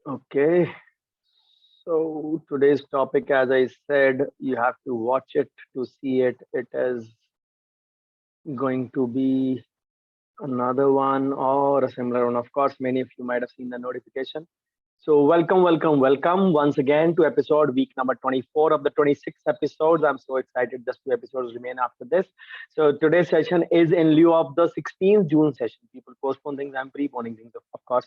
Okay, so today's topic, as I said, you have to watch it to see it. It is going to be another one or a similar one. Of course, many of you might have seen the notification. So, welcome once again to episode week number 24 of the 26 episodes. I'm so excited. Just two episodes remain after this. So, today's session is in lieu of the 16th June session. People postpone things, I'm preponing things, of course.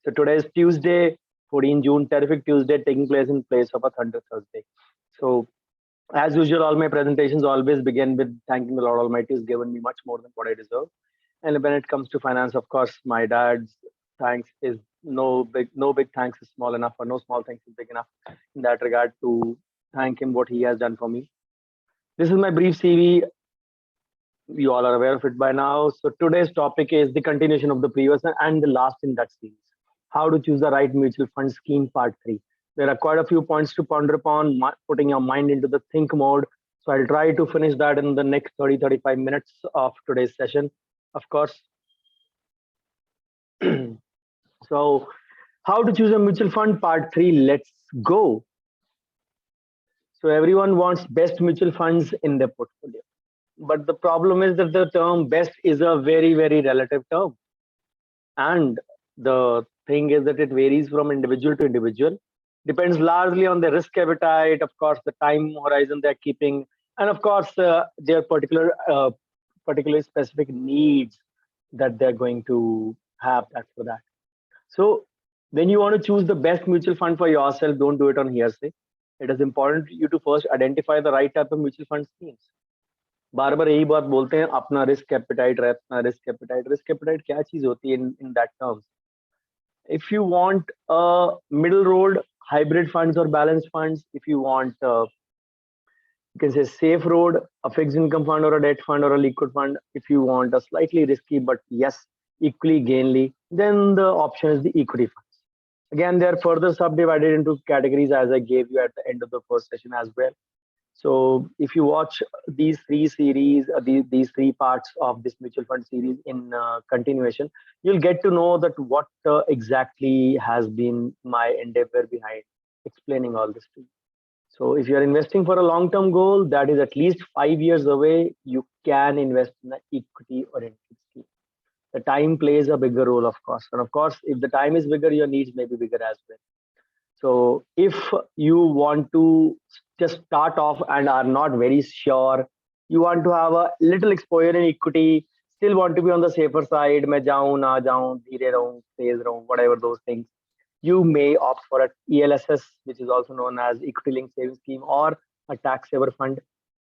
So, today is Tuesday, 14 June, terrific Tuesday, taking place in place of a Thunder Thursday. So, as usual, all my presentations always begin with thanking the Lord Almighty who's given me much more than what I deserve. And when it comes to finance, of course, my dad's thanks is no big thanks is small enough, or no small thanks is big enough in that regard to thank him what he has done for me. This is my brief CV. You all are aware of it by now. So today's topic is the continuation of the previous and the last in that series. How to choose the right mutual fund scheme, part three. There are quite a few points to ponder upon, putting your mind into the think mode. So I'll try to finish that in the next 30-35 minutes of today's session. Of course, so how to choose a mutual fund, part three. Let's go. So everyone wants best mutual funds in their portfolio. But the problem is that the term best is a very relative term. And the thing is that it varies from individual to individual, depends largely on their risk appetite, of course, the time horizon they're keeping, and of course, their particular specific needs that they're going to have that for that. So when you want to choose the best mutual fund for yourself, don't do it on hearsay. It is important for you to first identify the right type of mutual fund schemes. बार बार यही बात बोलते हैं, अपना risk appetite है, अपना risk appetite क्या चीज होती है in that terms. If you want middle road hybrid funds or balanced funds, if you want you can say safe road, a fixed income fund or a debt fund or a liquid fund, if you want a slightly risky but yes equally gainly, then the option is the equity funds. Again, they are further subdivided into categories as I gave you at the end of the first session as well. So if you watch these three series, these three parts of this mutual fund series in continuation, you'll get to know that what exactly has been my endeavor behind explaining all this to you. So if you're investing for a long-term goal that is at least 5 years away, you can invest in an equity-oriented scheme. The time plays a bigger role, of course. And of course, if the time is bigger, your needs may be bigger as well. So if you want to just start off and are not very sure, you want to have a little exposure in equity, still want to be on the safer side, मैं जाऊं ना जाऊं, धीरे रहूं, तेज रहूं, whatever those things, you may opt for a ELSS, which is also known as equity linked savings scheme, or a tax saver fund,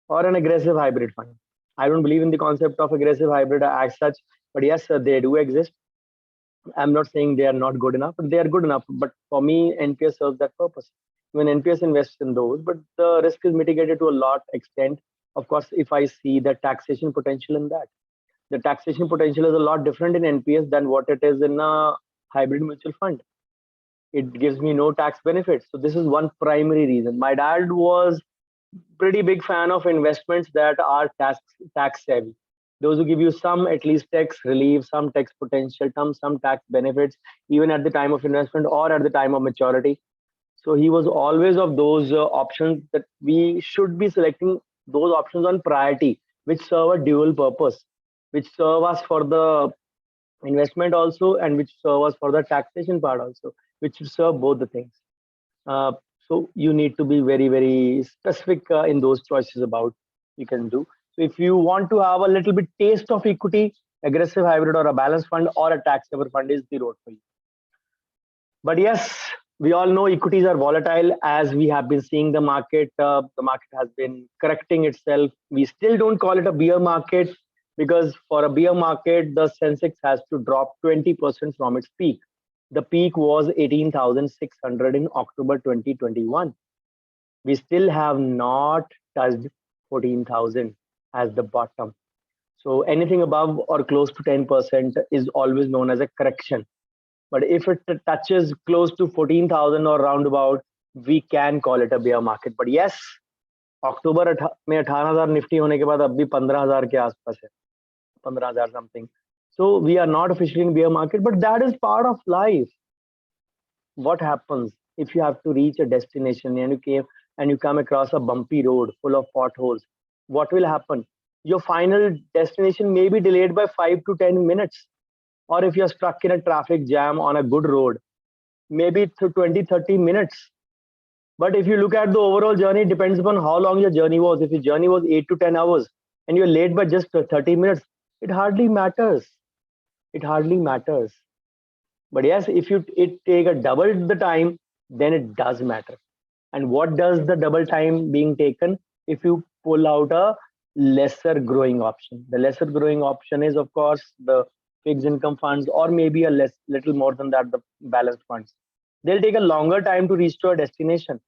or an aggressive hybrid fund. I don't believe in the concept of aggressive hybrid as such, but yes, they do exist. I'm not saying they are not good enough, but they are good enough. But for me, NPS serves that purpose. When NPS invests in those, but the risk is mitigated to a lot extent. Of course, if I see the taxation potential in that, the taxation potential is a lot different in NPS than what it is in a hybrid mutual fund. It gives me no tax benefits. So this is one primary reason. My dad was pretty big fan of investments that are tax savvy. Those who give you some at least tax relief, some tax potential, some tax benefits, even at the time of investment or at the time of maturity. So he was always of those options that we should be selecting those options on priority, which serve a dual purpose, which serve us for the investment also, and which serve us for the taxation part also, which should serve both the things. So you need to be very specific in those choices about you can do. So if you want to have a little bit taste of equity, aggressive hybrid or a balanced fund or a tax saver fund is the road for you. But yes, we all know equities are volatile, as we have been seeing the market. The market has been correcting itself. We still don't call it a bear market, because for a bear market, the Sensex has to drop 20% from its peak. The peak was 18,600 in October 2021. We still have not touched 14,000 as the bottom. So anything above or close to 10% is always known as a correction. But if it touches close to 14,000 or roundabout, we can call it a bear market. But yes, अक्टूबर में 18,000 Nifty होने के बाद अब भी 15,000 के आसपास है, 15,000 something. So we are not officially in bear market, but that is part of life. what happens if you have to reach a destination and you come across a bumpy road full of potholes? What will happen? Your final destination may be delayed by 5 to 10 minutes. Or if you're stuck in a traffic jam on a good road, maybe to 20-30 minutes. But if you look at the overall journey, it depends upon how long your journey was. If your journey was 8 to 10 hours and you're late by just 30 minutes, it hardly matters. It hardly matters. But yes, if you take a double the time, then it does matter. And what does the double time being taken? If you pull out a lesser growing option, the lesser growing option is of course the fixed income funds, or maybe a little more than that, the balanced funds. They'll take a longer time to reach to a destination.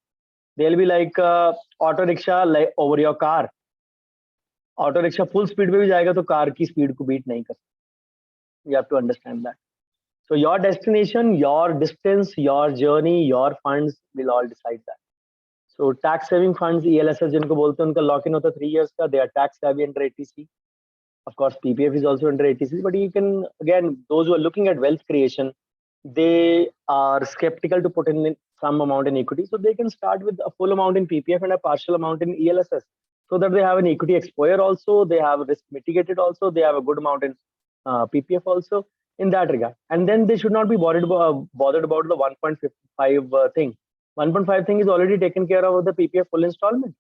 They'll be like auto rickshaw like over your car. Auto rickshaw full speed पे भी जाएगा तो car की speed को beat नहीं कर सकता. You have to understand that. So your destination, your distance, your journey, your funds will all decide that. So tax saving funds, ELSS जिनको बोलते हैं, उनका lock in होता है 3 years का. They are tax savvy under 80C. Of course, PPF is also under 80C. But you can, again, those who are looking at wealth creation, they are skeptical to put in some amount in equity. So they can start with a full amount in PPF and a partial amount in ELSS, so that they have an equity exposure also, they have risk mitigated also, they have a good amount in PPF also in that regard. And then they should not be bothered about the 1.55 thing. 1.5 thing is already taken care of with the PPF full installment.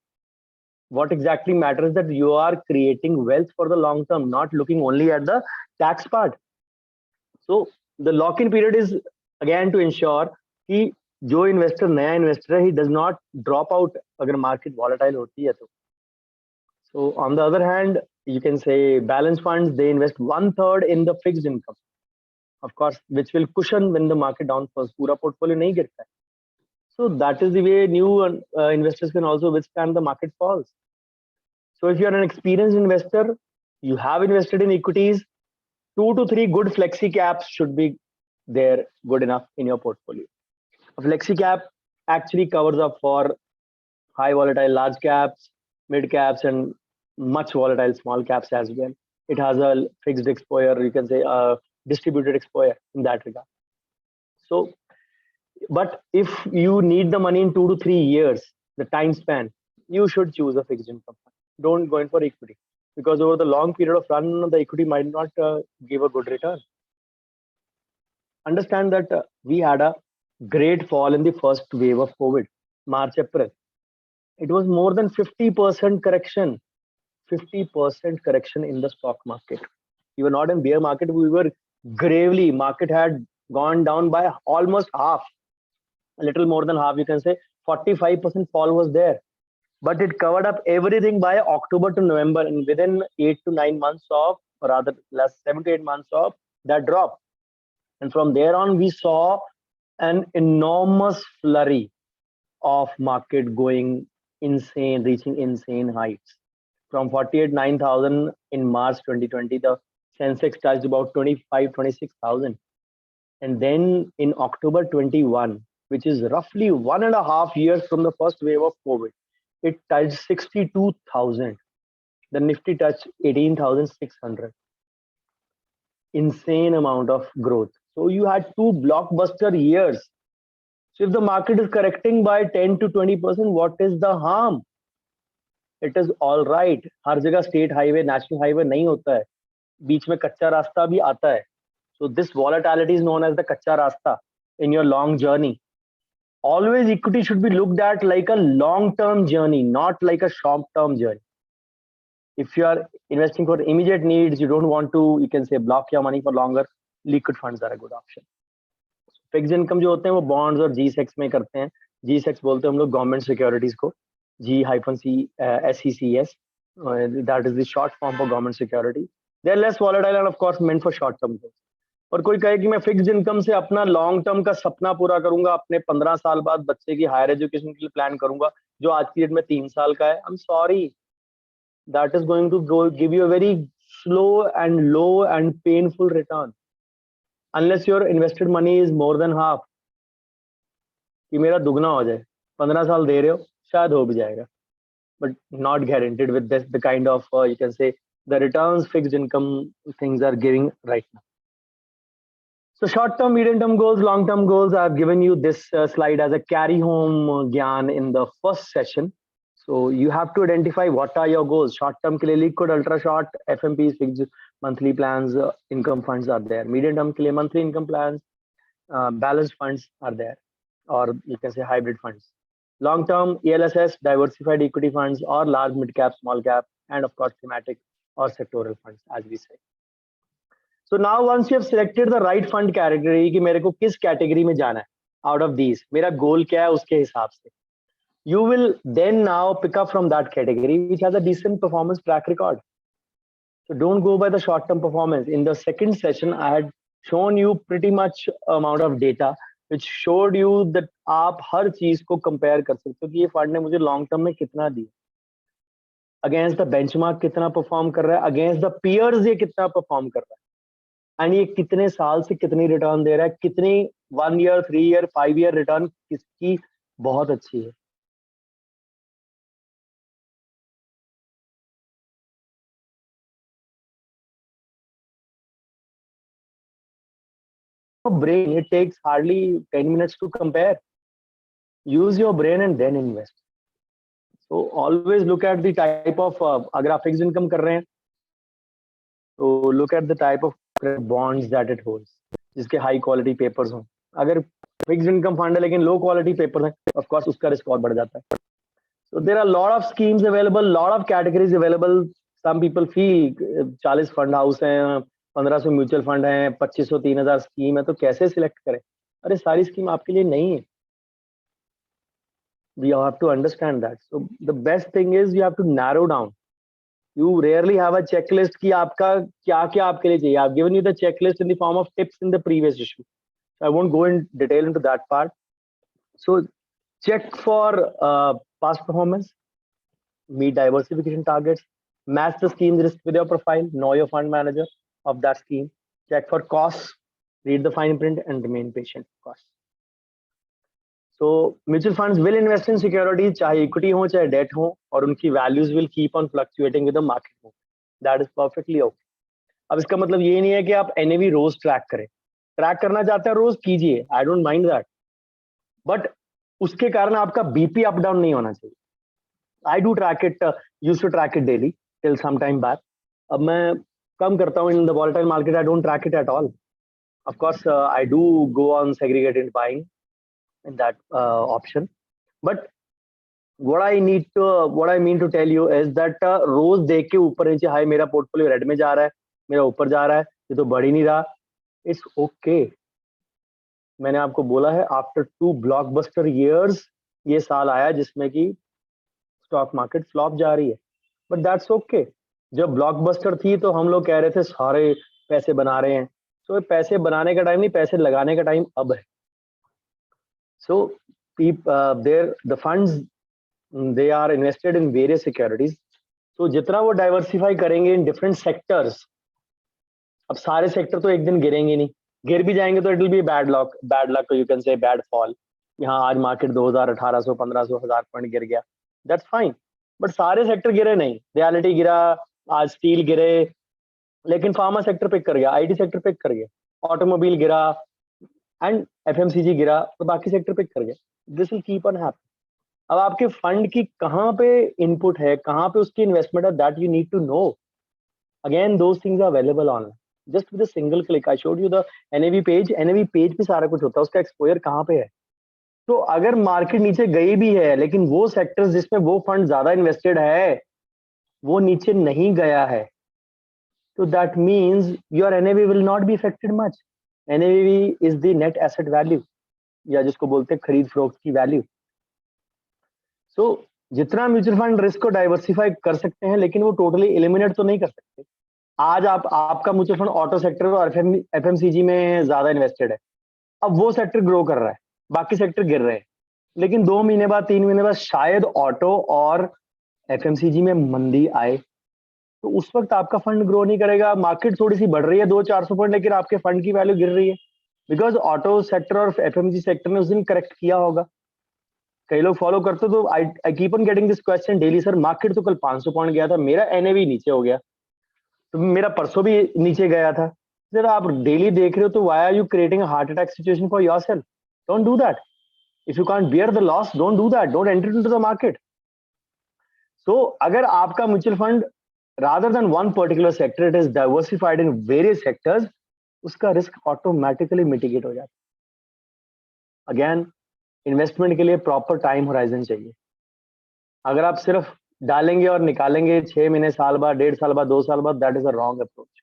What exactly matters is that you are creating wealth for the long term, not looking only at the tax part. So the lock-in period is again to ensure कि जो investor नया investor है, he does not drop out अगर market volatile होती है तो. So on the other hand, you can say balance funds, they invest 1/3 in the fixed income, of course, which will cushion when the market downfalls. पूरा portfolio नहीं गिरता है. So that is the way new investors can also withstand the market falls. So if you are an experienced investor, you have invested in equities, 2 to 3 good flexi caps should be there, good enough in your portfolio. A flexi cap actually covers up for high volatile large caps, mid caps, and much volatile small caps as well. It has a fixed exposure, you can say a distributed exposure in that regard. So, but if you need the money in 2 to 3 years, the time span, you should choose a fixed income fund. Don't go in for equity, because over the long period of run, the equity might not give a good return. Understand that we had a great fall in the first wave of COVID, March, April. It was more than 50% correction. 50% correction in the stock market. We were not in bear market, we were gravely, market had gone down by almost half, a little more than half, you can say 45% fall was there. But it covered up everything by October to November, and within 8 to 9 months of, or rather last 7 to 8 months of that drop. And from there on, we saw an enormous flurry of market going insane, reaching insane heights. From 48,900 in March 2020, the Sensex touched about 25-26,000. And then in October 21, which is roughly 1.5 years from the first wave of COVID, it touched 62,000. The Nifty touched 18,600. Insane amount of growth. So you had 2 blockbuster years. So if the market is correcting by 10 to 20%, what is the harm? It is all right. हर जगह state highway, national highway नहीं होता है, बीच में कच्चा रास्ता भी आता है. So this volatility is known as the कच्चा रास्ता in your long journey. Always equity should be looked at like a long-term journey, not like a short-term journey. If you are investing for immediate needs, you don't want to, you can say, block your money for longer, liquid funds are a good option. Fixed income जो होते हैं वो bonds और G-Secs में करते हैं. G-Secs बोलते हैं हम लोग गवर्नमेंट सिक्योरिटीज को, G-SECS, that is the short form for government security. They are less volatile and of course meant for short term goals. और कोई कहे कि मैं फिक्स्ड इनकम से अपना लॉन्ग टर्म का सपना पूरा करूंगा, अपने 15 साल बाद बच्चे की हायर एजुकेशन के लिए प्लान करूंगा जो आज की डेट में 3 साल का है, I am sorry, that is going to give you a very slow and low and painful return unless your invested money is more than half. कि मेरा दुगना हो जाए, 15 साल दे रहे हो, शायद हो भी जाएगा, but not guaranteed with this, the kind of you can say the returns fixed income things are giving right now. So short term, medium term goals, long term goals. I've given you this slide as a carry home gyan in the first session. So you have to identify what are your goals. Short term ke liye liquid, ultra short, FMPs, fixed monthly plans, income funds are there. Medium term ke liye monthly income plans, balanced funds are there, or you can say hybrid funds. Long term, ELSS, diversified equity funds, or large mid cap, small cap, and of course thematic or sectoral funds, as we say. So now once you have selected the right fund category कि मेरे को किस category में जाना है out of these, मेरा goal क्या है उसके हिसाब से, you will then now pick up from that category which has a decent performance track record. So don't go by the short term performance. In the second session I had shown you pretty much amount of data which showed you that आप हर चीज को compare कर सकते हो कि ये fund ने मुझे long term में कितना दिया, against the benchmark कितना perform कर रहा है, against the peers ये कितना perform कर रहा है, एंड ये कितने साल से कितनी रिटर्न दे रहा है, कितनी 1 ईयर 3 ईयर 5 ईयर रिटर्न किसकी बहुत अच्छी है. Brain, it takes hardly 10 minutes to compare. Use your brain and then invest. So always look at the type of अगर आप फिक्स्ड इनकम कर रहे हैं तो look at the type of bonds that it holds जिसके high quality papers हों. अगर fixed income fund है लेकिन लो क्वालिटी पेपर है, ऑफ कोर्स उसका रिस्क और बढ़ जाता है. So there are a lot of schemes available, lot of categories available. Some people feel 40 fund house हैं, 1500 म्यूचुअल फंड हैं, 2500 3000 स्कीम है, तो कैसे सिलेक्ट करें? अरे सारी स्कीम आपके लिए नहीं है. We have to understand that. So the best thing is you have to narrow down. You rarely have a checklist कि आपका क्या क्या आपके लिए चाहिए. I've given you the checklist in the form of tips in the previous issue. I won't go in detail into that part. So check for past performance, meet diversification targets, match the scheme's risk with your profile, know your fund manager of that scheme, check for costs, read the fine print and remain patient. Costs. So mutual funds will invest in securities, चाहे equity हो चाहे debt हो, और उनकी values will keep on fluctuating with the market move. That is perfectly okay. अब इसका मतलब ये नहीं है कि आप NAV रोज ट्रैक करें. ट्रैक करना चाहते हैं रोज कीजिए, I don't mind that. But उसके कारण आपका BP अप डाउन नहीं होना चाहिए. I do track it, used to track it daily till some time back. अब मैं कम करता हूँ in the volatile market. I don't track it at all. Of course, I do go on segregated buying in that option. But what I mean to tell you is that रोज देख के ऊपर नीचे हाय मेरा portfolio red में जा रहा है, मेरा ऊपर जा रहा है, ये तो बढ़ ही नहीं रहा. It's okay. मैंने आपको बोला है आफ्टर 2 ब्लॉकबस्टर years ये साल आया जिसमें कि स्टॉक मार्केट फ्लॉप जा रही है, बट दैट्स ओके. जब ब्लॉकबस्टर थी तो हम लोग कह रहे थे सारे पैसे बना रहे हैं. तो पैसे बनाने का टाइम नहीं, पैसे लगाने का टाइम अब है. So the funds they are invested in various securities. तो जितना वो डाइवर्सिफाई करेंगे इन डिफरेंट सेक्टर्स, अब सारे सेक्टर तो एक दिन गिरेंगे नहीं, गिर भी जाएंगे तो it will be bad luck, you can say bad fall. यहाँ आज मार्केट 2000 1800 1500 1000 पॉइंट गिर गया, दैट्स फाइन. बट सारे सेक्टर गिरे नहीं. रियलिटी गिरा, आज स्टील गिरे, लेकिन फार्मा सेक्टर पिक कर गया, आईटी सेक्टर पिक कर गया, ऑटोमोबाइल गिरा एंड एफएमसीजी गिरा, तो बाकी सेक्टर पिक कर गया. This will keep on happening. अब आपके फंड की कहाँ पे इनपुट है, कहाँ पे उसकी इन्वेस्टमेंट है, that you need to know. Again those things are available online just with a single click. I showed you the NAV page पे सारा कुछ होता है, उसका एक्सपोजर कहाँ पे है. तो अगर मार्केट नीचे गई भी है लेकिन वो सेक्टर्स जिसमें वो फंड ज्यादा इन्वेस्टेड है वो नीचे नहीं गया है, तो that means your NAV will not be affected much. NAV is the net asset value, या जिसको बोलते हैं खरीद फरोख्त की वैल्यू. सो जितना म्यूचुअल फंड रिस्क को डाइवर्सिफाई कर सकते हैं लेकिन वो टोटली एलिमिनेट तो नहीं कर सकते. आज आपका म्यूचुअल फंड ऑटो सेक्टर और एफएमसीजी में ज्यादा इन्वेस्टेड है, अब वो सेक्टर ग्रो कर रहा है, बाकी सेक्टर गिर रहे हैं, लेकिन 2 महीने बाद 3 महीने बाद शायद ऑटो और एफएमसीजी में मंदी आए, तो उस वक्त आपका फंड ग्रो नहीं करेगा. मार्केट थोड़ी सी बढ़ रही है 200-400 पॉइंट, लेकिन आपके फंड की वैल्यू गिर रही है बिकॉज ऑटो सेक्टर और एफएमसीजी सेक्टर ने उस दिन करेक्ट किया होगा. कई लोग फॉलो करते तो I keep on getting this question daily, sir market तो कल 500 पॉइंट गया था, मेरा एनएवी नीचे हो गया, तो मेरा परसों भी नीचे गया था, सर आप डेली देख रहे हो तो why are you creating a heart attack situation for yourself? Don't do that. If you can't bear the loss, don't do that. Don't enter into the market. So अगर आपका mutual fund rather than one particular sector, it is diversified in various sectors, उसका risk automatically mitigate हो जाता है. Again, investment के लिए proper time horizon चाहिए. अगर आप सिर्फ डालेंगे और निकालेंगे 6 महीने, साल बाद, 1.5 साल बाद, 2 साल बाद, that is a wrong approach.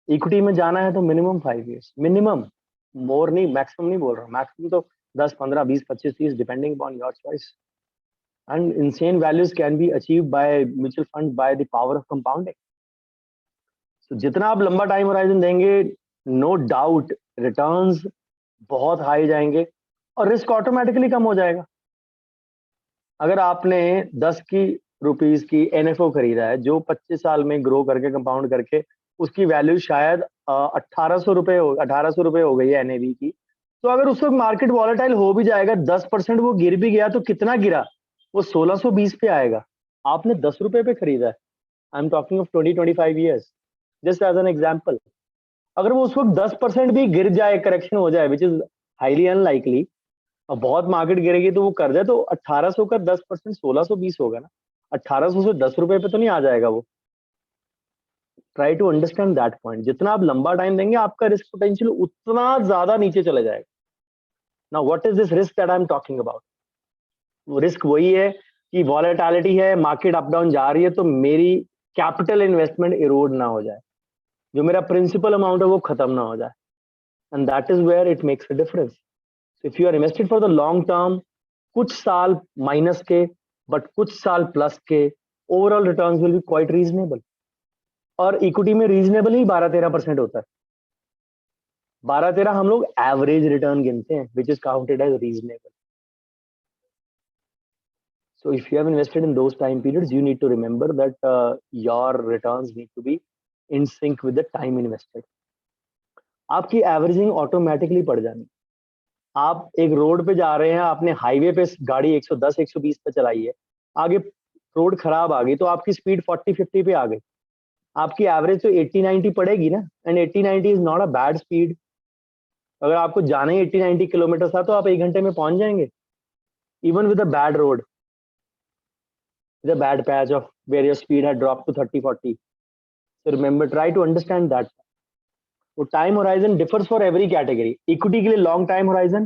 Equity में जाना है तो मिनिमम 5 years, मिनिमम, मोर नहीं, मैक्सिमम नहीं बोल रहा हूँ. मैक्सिमम तो 10, 15, 20, 25, 30, depending upon your choice. And insane values can be achieved by mutual funds by the power of compounding. So जितना आप लंबा टाइम होराइजन देंगे, नो डाउट रिटर्न्स बहुत हाई जाएंगे और रिस्क ऑटोमेटिकली कम हो जाएगा. अगर आपने 10 की रुपीस की एनएफओ खरीदा है जो 25 साल में ग्रो करके कंपाउंड करके उसकी वैल्यू शायद 1800 रुपए हो गई है एनएवी की, तो अगर उस वक्त मार्केट वॉलेटाइल हो भी जाएगा, 10% वो गिर भी गया तो कितना गिरा? वो 1620 पे आएगा. आपने 10 रुपए पे खरीदा है. I am talking of 20-25 years, just as an example. अगर वो उस वक्त 10% भी गिर जाए, करेक्शन हो जाए, विच इज हाईली अनलाइकली, और बहुत मार्केट गिरेगी तो वो कर जाए, तो 1800 का 10% 1620 होगा ना. 1800 से 10 रुपए पे तो नहीं आ जाएगा वो. Try to understand that point. जितना आप लंबा टाइम देंगे आपका रिस्क पोटेंशियल उतना ज्यादा नीचे चले जाएगा. Now what is this risk that I am talking about? वो रिस्क वही है कि वॉलेटिलिटी है, मार्केट अप डाउन जा रही है, तो मेरी कैपिटल इन्वेस्टमेंट इरोड ना हो जाए, जो मेरा प्रिंसिपल अमाउंट है वो खत्म ना हो जाए. And that is where it makes a difference. If you are invested for the long term, कुछ साल माइनस के बट कुछ साल प्लस के, overall returns will be quite reasonable. और इक्विटी में रीजनेबल ही 12-13% होता है. 12-13 हम लोग एवरेज रिटर्न गिनते हैं, which is counted as reasonable. So if you have invested in those time periods, you need to remember that your returns need to be in sync with the time invested. आपकी averaging automatically पड़ जानी. आप एक road पे जा रहे हैं, आपने हाईवे पे गाड़ी 110-120 पे चलाई है, आगे रोड खराब आ गई तो आपकी स्पीड 40-50 पे आ गई, आपकी एवरेज तो 80-90 पड़ेगी ना. And 80-90 is not a bad speed. अगर आपको जाना ही 80-90 किलोमीटर था तो आप 1 घंटे में पहुंच जाएंगे, even with a bad road, the bad patch of where your speed had dropped to 30-40. So remember, try to understand that. So time horizon differs for every category. Equity के लिए long time horizon,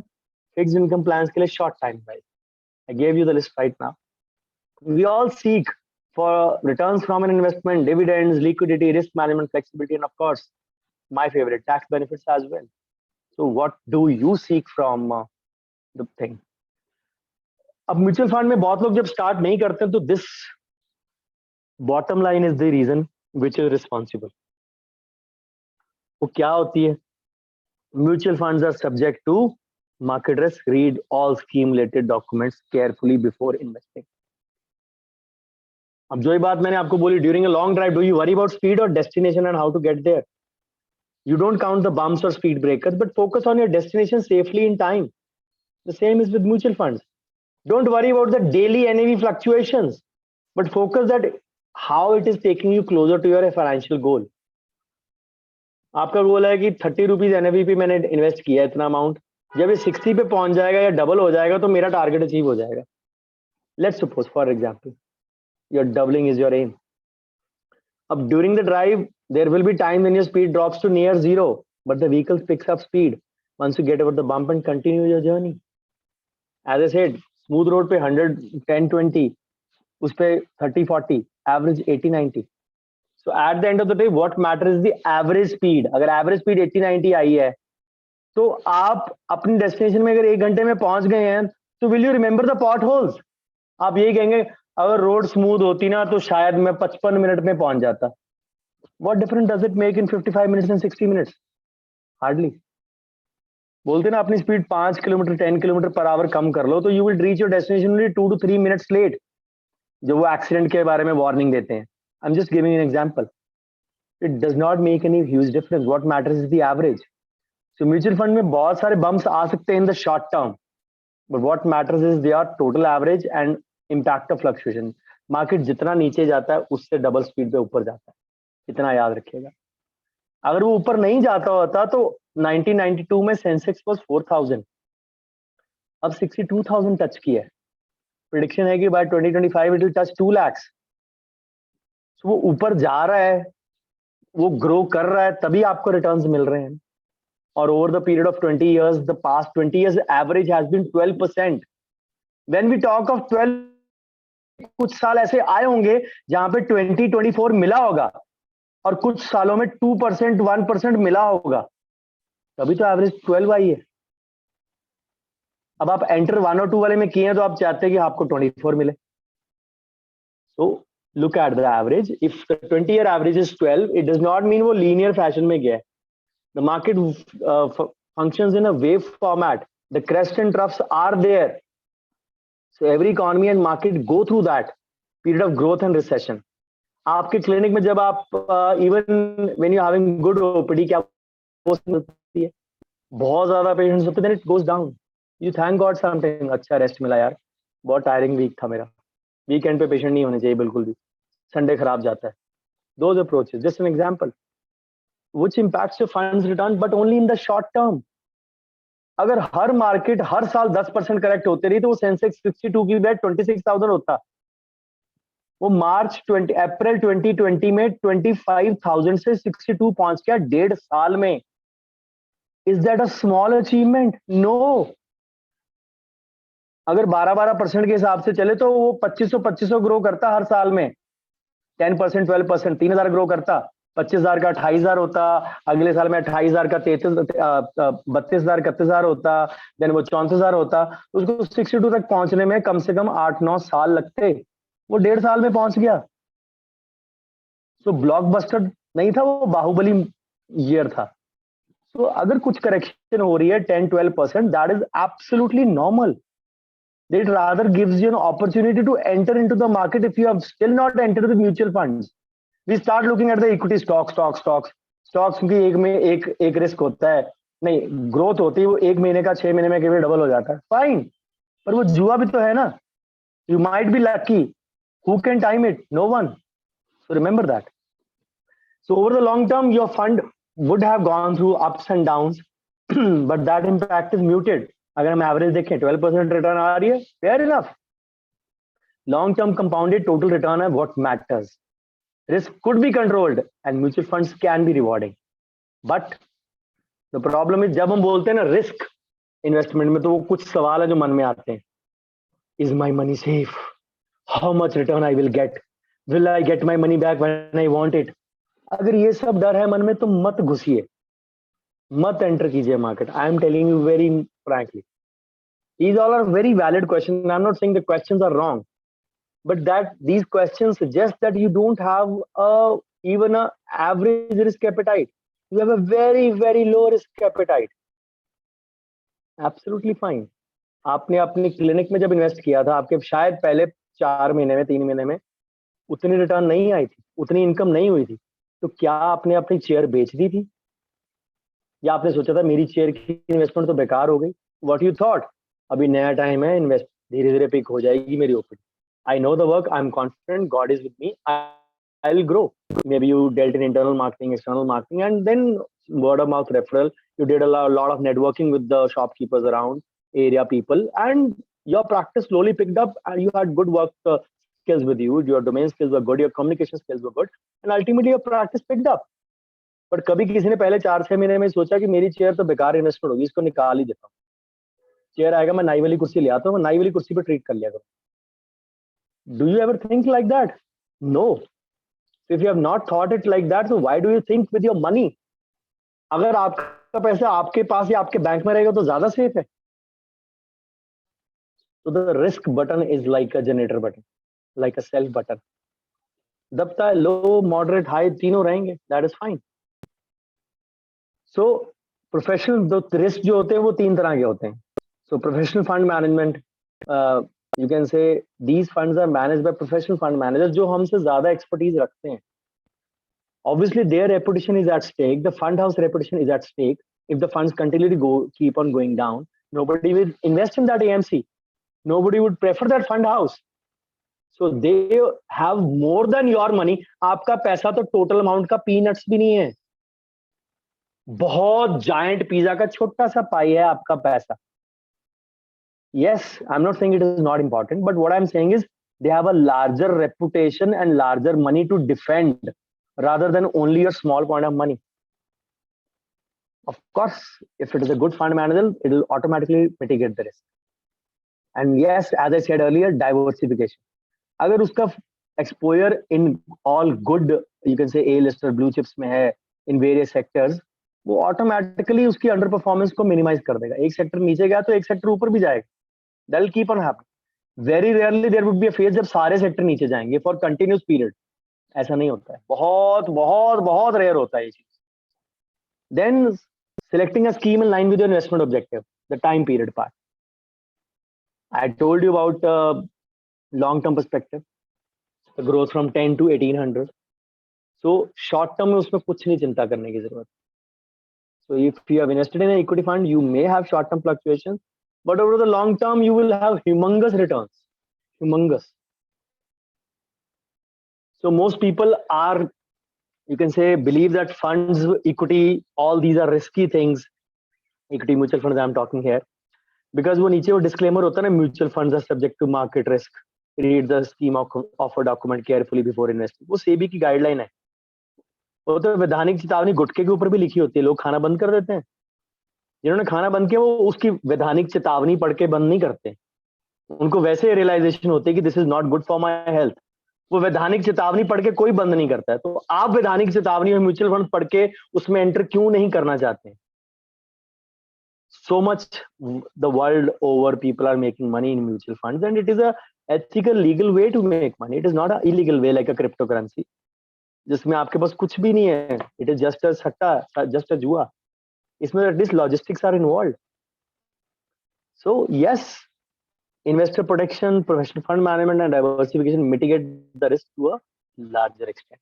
fixed income plans के लिए short time horizon. I gave you the list right now. We all seek for returns from an investment, dividends, liquidity, risk management, flexibility, and of course, my favorite, tax benefits as well. So what do you seek from the thing? अब mutual fund में बहुत लोग जब start नहीं करते तो this bottom line is the reason which is responsible. वो क्या होती है? Mutual funds are subject to market risk. Read all scheme related documents carefully before investing. अब जो ही बात मैंने आपको बोली, during a long drive do you worry about speed और destination and how to get there? You don't count the bumps or speed breakers, but focus on your destination safely in time. The same is with mutual funds. Don't worry about the daily NAV fluctuations, but focus that how it is taking you closer to your financial goal. आपका गोल है कि 30 rupees NAV पे मैंने invest किया इतना amount, जब ये 60 पे पहुंच जाएगा या डबल हो जाएगा तो मेरा टारगेट अचीव हो जाएगा. Let's suppose for example your doubling is your aim. अब during the drive there will be time when your speed drops to near zero, but the vehicle picks up speed once you get over the bump and continue your journey. As I said, smooth road पे 100, 10, 20, उस पे 30, 40, average 80, 90. So at the end of the day, what matters is the average speed. अगर average speed 80, 90 आई है, तो आप अपनी destination में अगर 1 घंटे में पहुंच गए हैं, तो will you remember the potholes? आप यही कहेंगे अगर रोड स्मूथ होती ना तो शायद मैं 55 मिनट में पहुंच जाता. What difference does it make in 55 minutes and 60 minutes? Hardly. बोलते ना अपनी speed 5 kilometre 10 kilometre per hour कम कर लो तो you will reach your destination only 2 to 3 minutes late, जो वो एक्सीडेंट के बारे में वार्निंग देते हैं. I am just giving an example. It does not make any huge difference. What matters is the average. So mutual fund में बहुत सारे बम्प्स आ सकते हैं in the short term, but what matters is their total average and impact of fluctuation. Market जितना नीचे जाता है उससे डबल स्पीड पे ऊपर जाता है, इतना याद रखिएगा. अगर वो ऊपर नहीं जाता होता तो 1992 में सेंसेक्स वाज 4000, अब 62,000 टच किया है। प्रिडिक्शन है कि by 2025 it will touch 2 lakh. वो ऊपर जा रहा है, वो ग्रो कर रहा है, तभी आपको रिटर्न्स मिल रहे हैं। और over the period of 20 years, the past 20 years average has been 12%। When we talk of 12, कुछ साल ऐसे आए होंगे जहां पे 2024 मिला होगा और कुछ सालों में 2% 1% मिला होगा, तभी तो एवरेज 12 आई है। अब आप एंटर 1 और 2 वाले में किए हैं तो आप चाहते हैं कि आपको 24 मिले। So look at the average. If the 20-year average is 12, it does not mean वो लीनियर फैशन में गया है। The market functions in a wave format. The crest and troughs are there. So every economy and market go through that period of growth and recession. आपके clinic में जब आप even when you having good OPD, क्या post मिलती है, बहुत ज्यादा patients होते हैं, then it goes down. You thank God something, अच्छा रेस्ट मिला यार, बहुत टायरिंग वीक था मेरा। वीकेंड पे पेशेंट नहीं होने चाहिए बिल्कुल भी, संडे खराब जाता है। Those approaches, just an example which impacts your funds return but only in the short term. अगर हर मार्केट हर साल 10% करेक्ट होते रही तो वो सेंसेक्स 62 की बैठ 26,000 होता। वो अप्रैल 2020 में 25,000 से 62 पहुंच गया 1.5 साल में। Is that a small achievement? No. अगर 12% के हिसाब से चले तो वो 2500 ग्रो करता हर साल में, 10% 12%, 3,000 ग्रो करता, 25,000 का 28,000 होता, अगले साल में 28,000 का 32,000 31,000 होता, देन वो 34,000 होता। उसको 62 तक पहुंचने में कम से कम 8-9 साल लगते, वो 1.5 साल में पहुंच गया। तो ब्लॉकबस्टर नहीं था, वो बाहुबली ईयर था। तो अगर कुछ करेक्शन हो रही है 10-12%, that is absolutely normal. It rather gives you an opportunity to enter into the market if you have still not entered the mutual funds. We start looking at the equity stocks क्योंकि एक risk होता है, नहीं growth होती है, वो 1 महीने का 6 महीने में कभी डबल हो जाता है, फाइन, पर वो जुआ भी तो है ना। You might be lucky, who can time it? No one. So remember that. So over the long term your fund would have gone through ups and downs, but that impact is muted. अगर हम average देखें 12% return आ रही है, fair enough. Long term compounded total return है what matters. Risk could be controlled and mutual funds can be rewarding, but the problem is जब हम बोलते हैं ना रिस्क इन्वेस्टमेंट में, तो वो कुछ सवाल है जो मन में आते हैं। Is my money safe? How much return I will get? Will I get my money back when I want it? अगर ये सब डर है मन में तो मत घुसिए, मत एंटर कीजिए market. I am telling you very frankly, these all are very valid questions. I'm not saying the questions are wrong, but that these questions suggest that you don't have even a average risk appetite. You have a very low risk appetite. Absolutely fine. आपने अपनी clinic में जब invest किया था, आपके शायद पहले 4 महीने में 3 महीने में उतनी रिटर्न नहीं आई थी, उतनी इनकम नहीं हुई थी, तो क्या आपने अपनी चेयर बेच दी थी, या आपने सोचा था मेरी चेयर की इन्वेस्टमेंट तो बेकार हो गई? What you thought? अभी नया टाइम है, इन्वेस्ट धीरे धीरे पिक हो जाएगी मेरी OPD. I know the work, I am confident, God is with me, I will grow. Maybe you dealt in internal marketing, external marketing, and then word of mouth referral. You did a lot of networking with the shopkeepers around, area people, and your practice slowly picked up, and you had good work skills with you. Your domain skills were good, your communication skills were good, and ultimately your practice picked up. पर कभी किसी ने पहले 4-6 महीने में सोचा कि मेरी चेयर तो बेकार इन्वेस्टमेंट होगी, इसको निकाल ही देता हूँ। चेयर आएगा, मैं नाई वाली कुर्सी ले आता हूँ, मैं नाई वाली कुर्सी पे ट्रीट कर लिया करूँ। Do you ever think like that? No. If you have not thought it like that, so why do you think with your money? अगर आपका पैसा आपके पास या आपके बैंक में रहेगा तो ज्यादा सेफ है। तो the risk button is like a generator button, like a self button. दबता है, लो मॉडरेट हाई तीनों रहेंगे, that is fine. So professional risk जो होते हैं वो 3 तरह के होते हैं। So professional fund management, you can say these funds are managed by professional fund managers जो हमसे ज्यादा एक्सपर्टीज रखते हैं। Obviously their reputation is at stake, the fund house reputation is at stake. If the funds continue to keep on going down, nobody will invest in that AMC, nobody would prefer that fund house. So they have more than your money. आपका पैसा तो total amount का peanuts भी नहीं है। बहुत giant pizza का छोटा सा पाई है आपका पैसा. Yes, I'm not saying it is not important, but what I'm saying is they have a larger reputation and larger money to defend rather than only a small point of money. Of course, if it is a good fund manager, it will automatically mitigate the risk. And yes, as I said earlier, diversification. अगर उसका exposure in all good, you can say A-lister blue chips में है in various sectors, वो automatically उसकी under performance को minimise कर देगा. एक सेक्टर नीचे गया तो एक सेक्टर ऊपर भी जाएगा. That will keep on happening. Very rarely there would be a phase जब सारे सेक्टर नीचे जाएंगे for continuous period. ऐसा नहीं होता है. बहुत बहुत बहुत रेयर होता है ये चीज. Then selecting a scheme in line with your investment objective, the time period part. I told you about long-term perspective, the growth from 10 to 1800. So short term में उसमें कुछ नहीं चिंता करने की जरूरत. So if you have invested in an equity fund, you may have short-term fluctuations, but over the long term, you will have humongous returns. Humongous. So most people are, you can say, believe that funds, equity, all these are risky things. Equity mutual funds I'm talking here. Because वो नीचे वो disclaimer होता है ना, mutual funds are subject to market risk. Read the scheme of a document carefully before investing. वो सेबी की guideline है. वो तो वैधानिक चेतावनी गुटके के ऊपर भी लिखी होती है. लोग खाना बंद कर देते हैं. जिन्होंने खाना बंद किया वो उसकी वैधानिक चेतावनी पढ़ के बंद नहीं करते. उनको वैसे रियलाइजेशन होती है कि this is not good for my health. वो वैधानिक चेतावनी पढ़ के कोई बंद नहीं करता है. तो आप वैधानिक चेतावनी और म्यूचुअल फंड पढ़ के उसमें एंटर क्यों नहीं करना चाहते हैं? So much the world over people are making money in mutual funds, and it is a ethical legal way to make money. It is not an illegal way like a cryptocurrency जिसमें आपके पास कुछ भी नहीं है. It is just a सट्टा, just a जुआ. इसमें at least logistics are involved. So yes, investor protection, professional fund management and diversification mitigate the risk to a larger extent.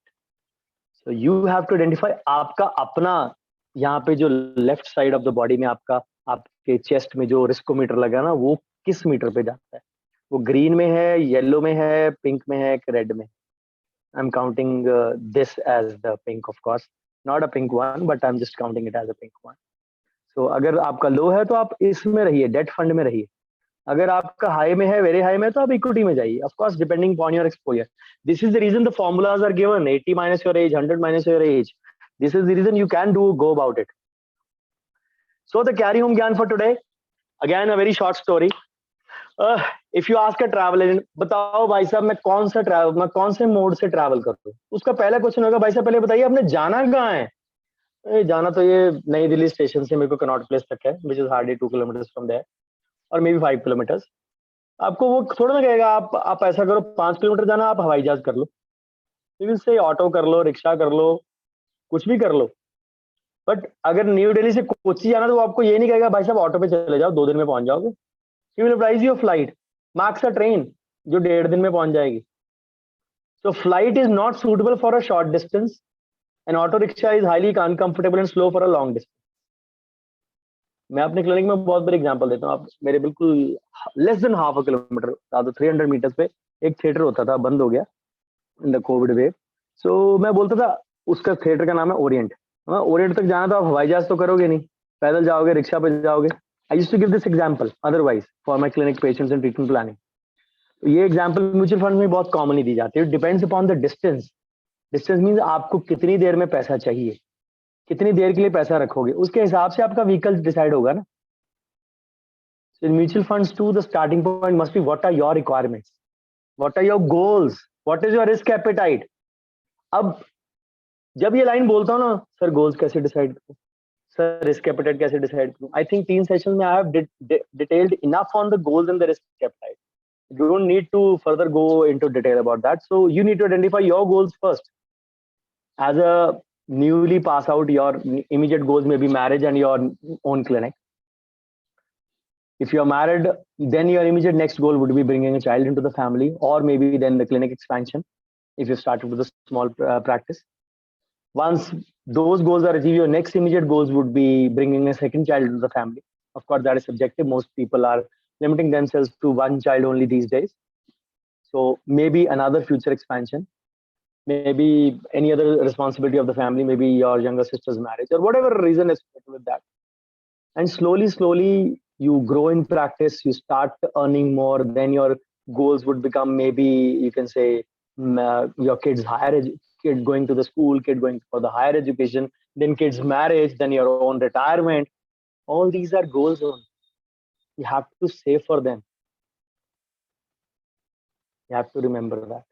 So you have to identify आपका अपना यहाँ पे जो left side of the body में आपके chest में जो riskometer लगा ना, वो किस मीटर पे जाता है? वो ग्रीन में है, येलो में है, पिंक में है, रेड में? I am counting this as the pink, of course not a pink one, but I am just counting it as a pink one. So अगर आपका लो है तो आप इसमें रहिए, डेट फंड में रहिए. अगर आपका हाई में है, वेरी हाई में, तो आप इक्विटी में जाइए. Of course depending upon your exposure. This is the reason the formulas are given. 80 minus your age, 100 minus your age. This is the reason you can go about it. So the carry home gyan for today, again a very short story. If you ask a travel agent, बताओ भाई साहब मैं कौन से mode से travel करूँ, उसका पहला क्वेश्चन होगा भाई साहब पहले बताइए आपने जाना कहाँ है? जाना तो ये नई दिल्ली स्टेशन से मेरे को कनॉट प्लेस तक है, which is hardly 2 kilometers from there, और मे बी 5 kilometers. आपको वो थोड़ा ना कहेगा आप ऐसा करो 5 किलोमीटर जाना, आप हवाई जहाज कर लो. से ऑटो कर लो, रिक्शा कर लो, कुछ भी कर लो. बट अगर न्यू दिल्ली से कोची जाना तो वो आपको ये नहीं कहेगा भाई साहब ऑटो पे चले जाओ 2 दिन में पहुंच जाओगे. He will price your flight, marks a train जो 1.5 दिन में पहुंच जाएगी. So flight is not suitable for a short distance, and auto rickshaw is highly uncomfortable and slow for a long distance. मैं अपने क्लिनिक में बहुत बड़ी एग्जांपल देता हूँ. आप मेरे बिल्कुल less than half a kilometre, 300 metres पे एक थिएटर होता था, बंद हो गया in the Covid wave. So मैं बोलता था उसका थिएटर का नाम है ओरिएंट. ओरिएंट तक जाना तो आप हवाई जहाज तो करोगे नहीं, पैदल जाओगे, रिक्शा पे जाओगे. I used to give this example otherwise for my clinic patients and treatment planning. ये एग्जांपल म्यूचुअल फंड में बहुत कॉमनली दी जाती है. It depends upon the distance. Distance means आपको कितनी देर में पैसा चाहिए, कितनी देर के लिए पैसा रखोगे, उसके हिसाब से आपका व्हीकल डिसाइड होगा ना. In mutual funds too, the starting point must be what are your requirements, what are your goals, what is your risk appetite. अब जब ये लाइन बोलता हूँ ना, सर गोल्स कैसे डिसाइड करूँ, सर रिस्क एपेटाइट कैसे डिसाइड करूँ, आई थिंक 3 सेशन में I have detailed enough on the goals and the risk appetite. You don't need to further go into detail about that. So you need to identify your goals first. As a newly pass out, your immediate goals may be marriage and your own clinic. If you're married, then your immediate next goal would be bringing a child into the family, or maybe then the clinic expansion if you started with a small practice. Once those goals are achieved, your next immediate goals would be bringing a second child into the family. Of course, that is subjective. Most people are limiting themselves to one child only these days. So maybe another future expansion. maybe any other responsibility of the family, maybe your younger sister's marriage or whatever reason is with that. And slowly you grow in practice, you start earning more, then your goals would become, maybe you can say, your kids kid going to the school, kid going for the higher education, then kids marriage, then your own retirement. All these are goals only. You have to save for them. You have to remember that.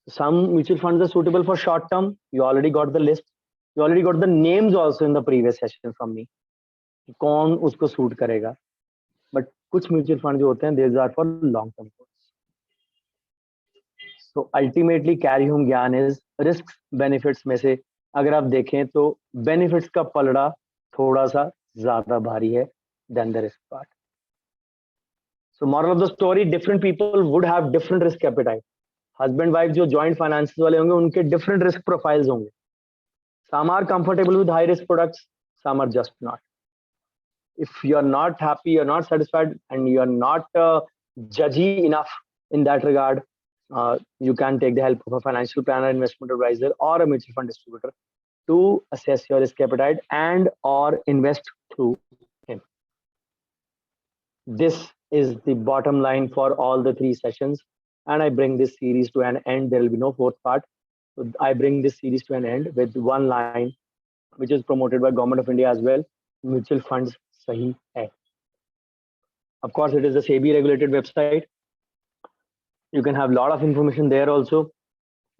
Some mutual funds are suitable for short term. You already got the list. You already got the names also in the previous session from me. कौन उसको suit करेगा. But कुछ mutual fund जो होते हैं, these are for long term goals. So ultimately carry home ज्ञान is risks benefits में से अगर आप देखें तो benefits का पलड़ा थोड़ा सा ज्यादा भारी है than the risk part. So moral of the story, different people would have different risk appetite. Husband wife जो जॉइंट फाइनेंसेस वाले होंगे उनके डिफरेंट रिस्क प्रोफाइल्स होंगे. Some are comfortable with high risk products, some are just not. If you are not happy, you're not satisfied, and you are not judgy enough in that regard, you can take the help of a financial planner, investment advisor, or a mutual fund distributor to assess your risk appetite and or invest through him. This is the bottom line for all the 3 sessions, and I bring this series to an end. There will be no 4th part. So I bring this series to an end with one line, which is promoted by Government of India as well. Mutual funds sahi hai. Of course, it is a SEBI regulated website. You can have a lot of information there also.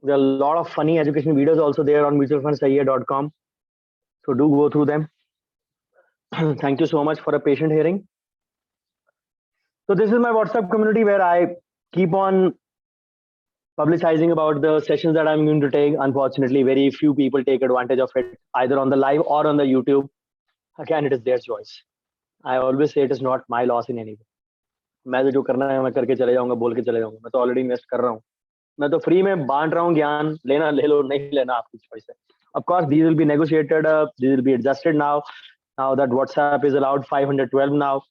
There are a lot of funny education videos also there on mutualfundsahihai.com. So do go through them. Thank you so much for a patient hearing. So this is my WhatsApp community where I keep on publicizing about the sessions that I'm going to take. Unfortunately, very few people take advantage of it, either on the live or on the YouTube. Again, it is their choice. I always say it is not my loss in any way. मैं तो जो करना है मैं करके चले जाऊंगा, बोल के चले जाऊंगा. मैं तो ऑलरेडी इन्वेस्ट कर रहा हूँ. मैं तो फ्री में बांट रहा हूँ ज्ञान. लेना ले लो, नहीं लेना आपकी चॉइस है. Of course, these will be negotiated. These will be adjusted now. Now that WhatsApp is allowed 512 now.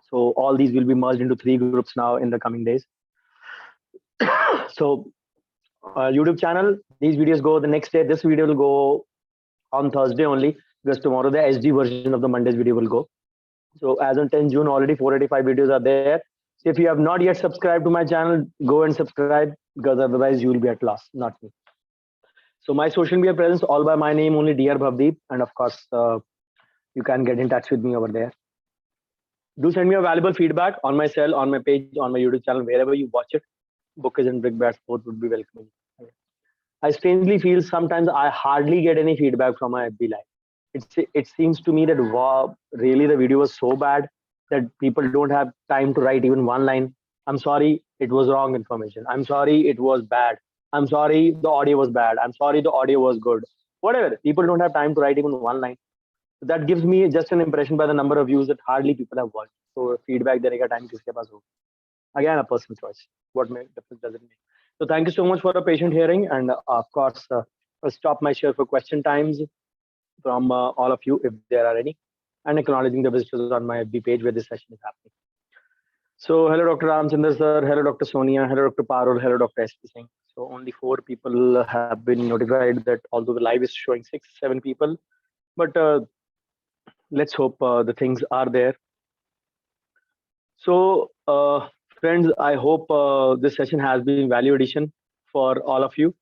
So all these will be merged into 3 groups now in the coming days. So YouTube channel, these videos go the next day. This video will go on Thursday only, because tomorrow the HD version of the Monday's video will go. So as on 10 June, already 485 videos are there. So if you have not yet subscribed to my channel, go and subscribe, because otherwise you will be at loss, not me. So my social media presence, all by my name only, Dr. Bhavdeep. And of course, you can get in touch with me over there. Do send me a valuable feedback on my cell, on my page, on my YouTube channel, wherever you watch it. Bookers and brickbats both would be welcoming. I strangely feel sometimes I hardly get any feedback from my FB live. It seems to me that wow, really the video was so bad that people don't have time to write even one line. I'm sorry, it was wrong information. I'm sorry, it was bad. I'm sorry, the audio was bad. I'm sorry, the audio was good. Whatever. People don't have time to write even one line. So that gives me just an impression by the number of views that hardly people have watched. So feedback देने का time किसके पास होगा? Again, a personal choice. What difference does it make? So thank you so much for a patient hearing, and of course, I'll stop my share for question times from all of you if there are any, and acknowledging the visitors on my FB page where this session is happening. So hello, Dr. Ramchandra sir. Hello, Dr. Sonia. Hello, Dr. Parul. Hello, Dr. S.P. Singh. So only 4 people have been notified that although the live is showing 6-7 people, but let's hope the things are there. So friends, I hope this session has been value addition for all of you.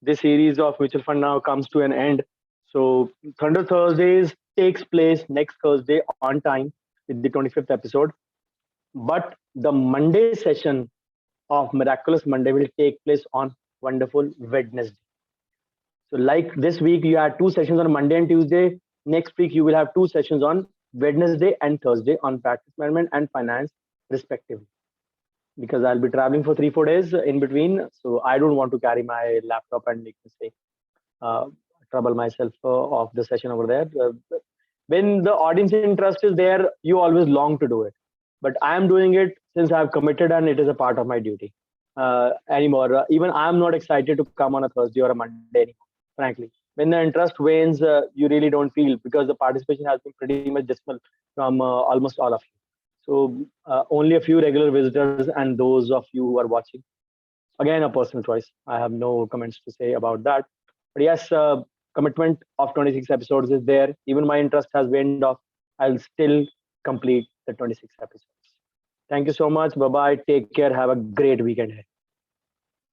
This series of mutual fund now comes to an end. So Thunder Thursdays takes place next Thursday on time with the 25th episode. But the Monday session of Miraculous Monday will take place on wonderful Wednesday. So like this week, you had 2 sessions on Monday and Tuesday. Next week, you will have 2 sessions on Wednesday and Thursday on practice management and finance respectively. Because I'll be traveling for 3-4 days in between. So I don't want to carry my laptop and make mistake, trouble myself of the session over there. When the audience interest is there, you always long to do it. But I am doing it since I've committed and it is a part of my duty anymore. Even I'm not excited to come on a Thursday or a Monday anymore, frankly. When the interest wanes, you really don't feel, because the participation has been pretty much dismal from almost all of you. So only a few regular visitors and those of you who are watching. Again, a personal choice. I have no comments to say about that. But yes, commitment of 26 episodes is there. Even my interest has waned off. I'll still complete the 26 episodes. Thank you so much. Bye bye. Take care. Have a great weekend ahead.